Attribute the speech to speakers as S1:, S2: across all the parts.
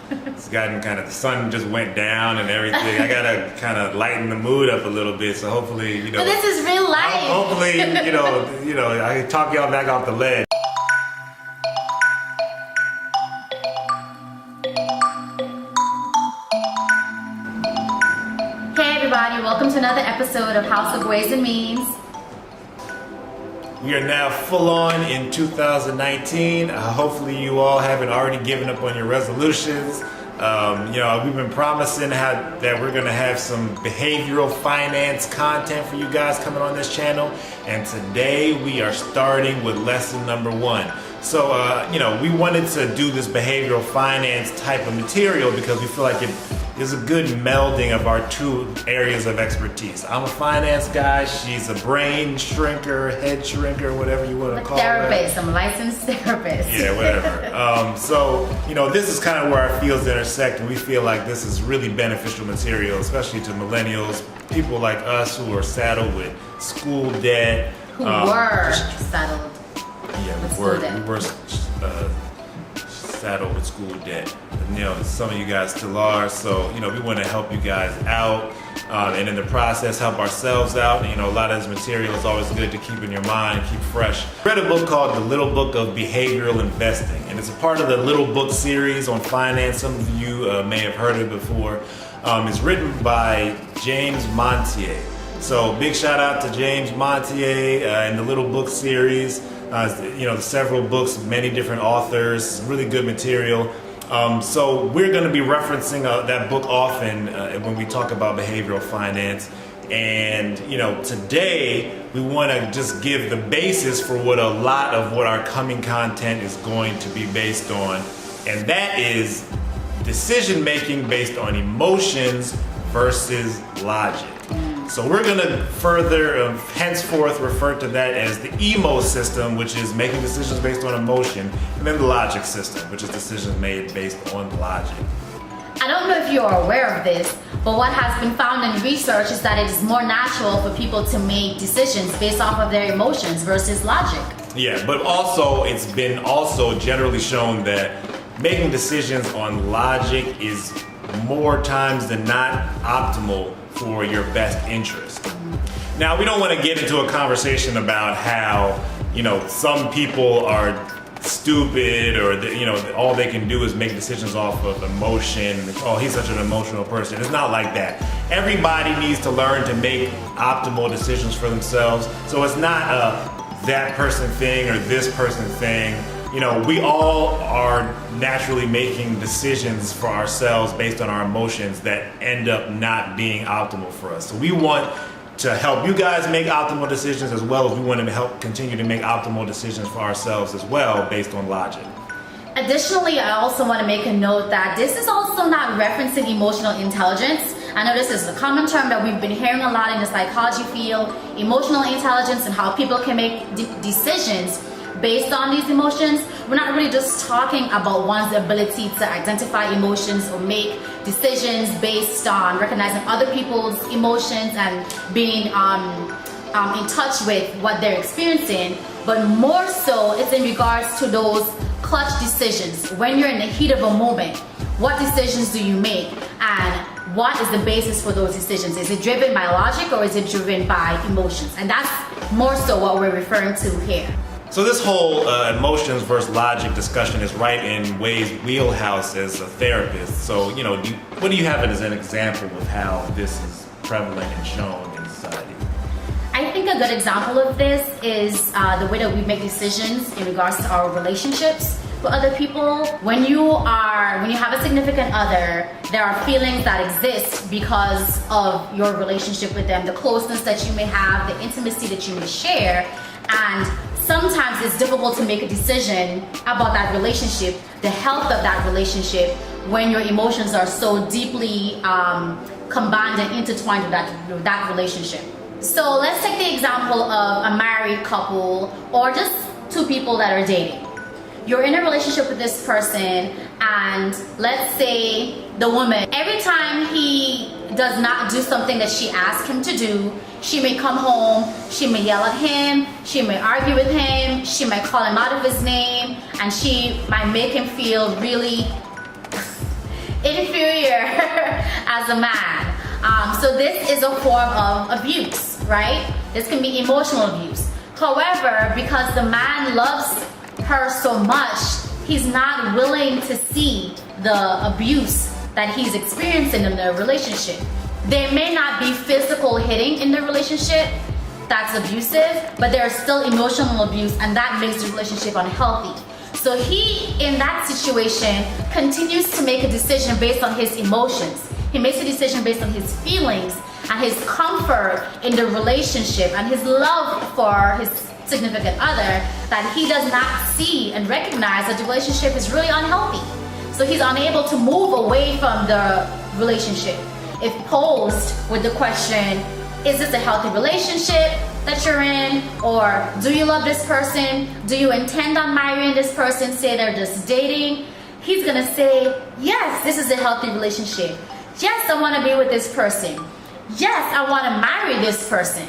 S1: It's gotten kind of, the sun just went down and everything. I gotta kind of lighten the mood up a little bit. So hopefully,
S2: But this is real life.
S1: hopefully, I can talk y'all back off the ledge.
S2: Hey everybody, welcome to another episode of House of Ways and Means.
S1: We are now full on in 2019. Hopefully you all haven't already given up on your resolutions. We've been promising that we're going to have some behavioral finance content for you guys coming on this channel. And today we are starting with lesson number 1. So, we wanted to do this behavioral finance type of material because we feel like it is a good melding of our two areas of expertise. I'm a finance guy, she's a brain shrinker, head shrinker, whatever you want to call it.
S2: Therapist, I'm a licensed therapist.
S1: Yeah, whatever. This is kind of where our fields intersect, and we feel like this is really beneficial material, especially to millennials, people like us who are saddled with school debt.
S2: Who were saddled.
S1: Yeah, we were saddled with school debt. And, some of you guys still are. So, we want to help you guys out, and in the process, help ourselves out. And, a lot of this material is always good to keep in your mind, keep fresh. I read a book called The Little Book of Behavioral Investing, and it's a part of the Little Book series on finance. Some of you may have heard it before. It's written by James Montier. So, big shout out to James Montier and the Little Book series. Several books, many different authors, really good material. So we're going to be referencing that book often when we talk about behavioral finance. And, today we want to just give the basis for what a lot of what our coming content is going to be based on. And that is decision making based on emotions versus logic. So we're going to further, henceforth, refer to that as the emo system, which is making decisions based on emotion, and then the logic system, which is decisions made based on logic.
S2: I don't know if you're aware of this, but what has been found in research is that it is more natural for people to make decisions based off of their emotions versus logic.
S1: Yeah, but also it's been also generally shown that making decisions on logic is more times than not optimal for your best interest. Now, we don't want to get into a conversation about how, some people are stupid or, all they can do is make decisions off of emotion. Oh, he's such an emotional person. It's not like that. Everybody needs to learn to make optimal decisions for themselves. So it's not a that person thing or this person thing. We all are naturally making decisions for ourselves based on our emotions that end up not being optimal for us. So we want to help you guys make optimal decisions, as well as we want to help continue to make optimal decisions for ourselves as well based on logic.
S2: Additionally, I also want to make a note that this is also not referencing emotional intelligence. I know this is a common term that we've been hearing a lot in the psychology field, emotional intelligence, and how people can make decisions based on these emotions. We're not really just talking about one's ability to identify emotions or make decisions based on recognizing other people's emotions and being in touch with what they're experiencing, but more so it's in regards to those clutch decisions. When you're in the heat of a moment, what decisions do you make, and what is the basis for those decisions? Is it driven by logic or is it driven by emotions? And that's more so what we're referring to here.
S1: So this whole emotions versus logic discussion is right in Way's wheelhouse as a therapist. So, what do you have as an example of how this is prevalent and shown in society?
S2: I think a good example of this is the way that we make decisions in regards to our relationships with other people. When you have a significant other, there are feelings that exist because of your relationship with them, the closeness that you may have, the intimacy that you may share, and sometimes it's difficult to make a decision about that relationship, the health of that relationship, when your emotions are so deeply combined and intertwined with that relationship. So let's take the example of a married couple or just two people that are dating. You're in a relationship with this person, and let's say the woman, every time he does not do something that she asked him to do, she may come home, she may yell at him, she may argue with him, she might call him out of his name, and she might make him feel really behavior as a man. So this is a form of abuse, right? This can be emotional abuse. However, because the man loves her so much, he's not willing to see the abuse that he's experiencing in the relationship. There may not be physical hitting in the relationship that's abusive, but there's still emotional abuse, and that makes the relationship unhealthy. So he, in that situation, continues to make a decision based on his emotions. He makes a decision based on his feelings and his comfort in the relationship and his love for his significant other, that he does not see and recognize that the relationship is really unhealthy. So he's unable to move away from the relationship. If posed with the question, is this a healthy relationship that you're in? Or do you love this person? Do you intend on marrying this person? Say they're just dating. He's gonna say, yes, this is a healthy relationship. Yes, I wanna be with this person. Yes, I wanna marry this person.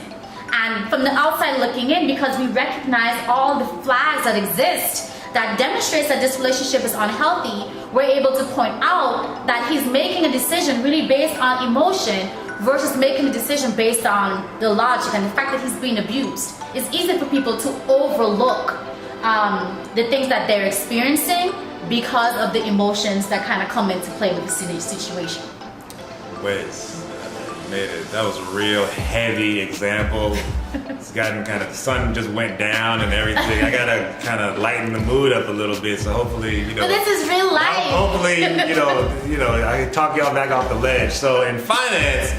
S2: And from the outside looking in, because we recognize all the flags that exist that demonstrates that this relationship is unhealthy, we're able to point out that he's making a decision really based on emotion versus making a decision based on the logic and the fact that he's being abused. It's easy for people to overlook the things that they're experiencing because of the emotions that kind of come into play with the situation.
S1: Wes, you made it. That was a real heavy example. It's gotten kind of, the sun just went down and everything. I gotta kind of lighten the mood up a little bit. So hopefully, you know.
S2: But this is real life.
S1: Hopefully, you know, I can talk y'all back off the ledge. So in finance,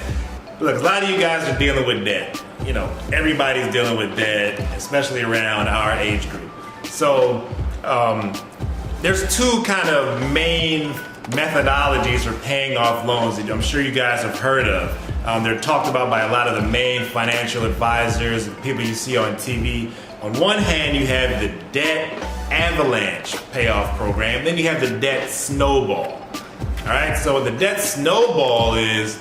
S1: look, a lot of you guys are dealing with debt. You know, everybody's dealing with debt, especially around our age group. So there's two kind of main methodologies for paying off loans that I'm sure you guys have heard of. They're talked about by a lot of the main financial advisors and people you see on TV. On one hand, you have the debt avalanche payoff program. Then you have the debt snowball. All right, so the debt snowball is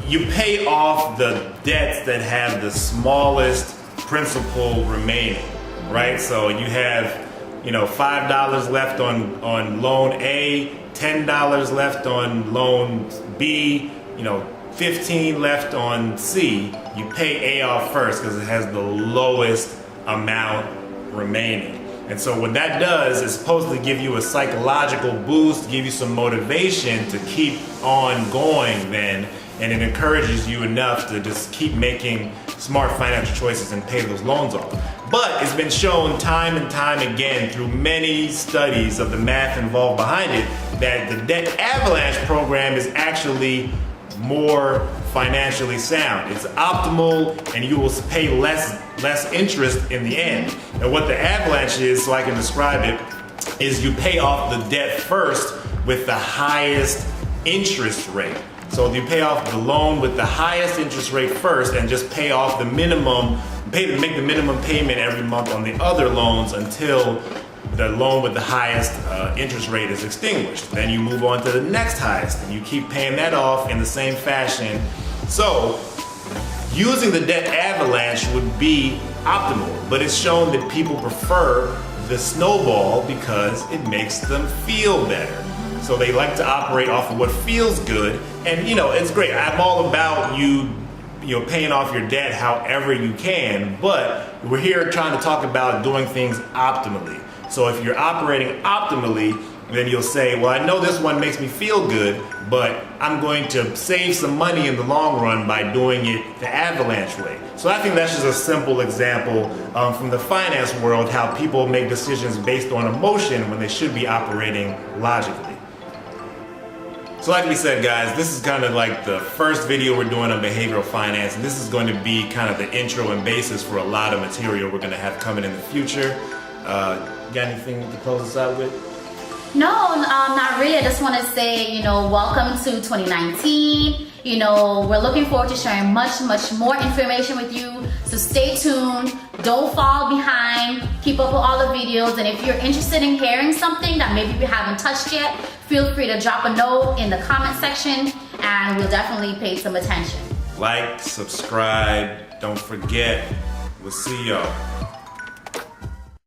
S1: you pay off the debts that have the smallest principal remaining, right? So you have, $5 left on loan A, $10 left on loan B, 15 left on C. You pay A off first because it has the lowest amount remaining. And so what that does is supposed to give you a psychological boost, give you some motivation to keep on going then, and it encourages you enough to just keep making smart financial choices and pay those loans off. But it's been shown time and time again through many studies of the math involved behind it that the debt avalanche program is actually more financially sound. It's optimal and you will pay less interest in the end. And what the avalanche is, so I can describe it, is you pay off the debt first with the highest interest rate. So you pay off the loan with the highest interest rate first and just pay off the minimum, make the minimum payment every month on the other loans until the loan with the highest interest rate is extinguished. Then you move on to the next highest and you keep paying that off in the same fashion. So using the debt avalanche would be optimal, but it's shown that people prefer the snowball because it makes them feel better. So they like to operate off of what feels good, and it's great. I'm all about you paying off your debt however you can, but we're here trying to talk about doing things optimally. So if you're operating optimally, then you'll say, well, I know this one makes me feel good, but I'm going to save some money in the long run by doing it the avalanche way. So I think that's just a simple example from the finance world, how people make decisions based on emotion when they should be operating logically. So like we said, guys, this is kind of like the first video we're doing on behavioral finance, and this is going to be kind of the intro and basis for a lot of material we're going to have coming in the future. Got anything to close us out with?
S2: No, not really. I just want to say, welcome to 2019. We're looking forward to sharing much, much more information with you. So stay tuned. Don't fall behind. Keep up with all the videos. And if you're interested in hearing something that maybe we haven't touched yet, feel free to drop a note in the comment section and we'll definitely pay some attention.
S1: Like, subscribe, don't forget. We'll see y'all.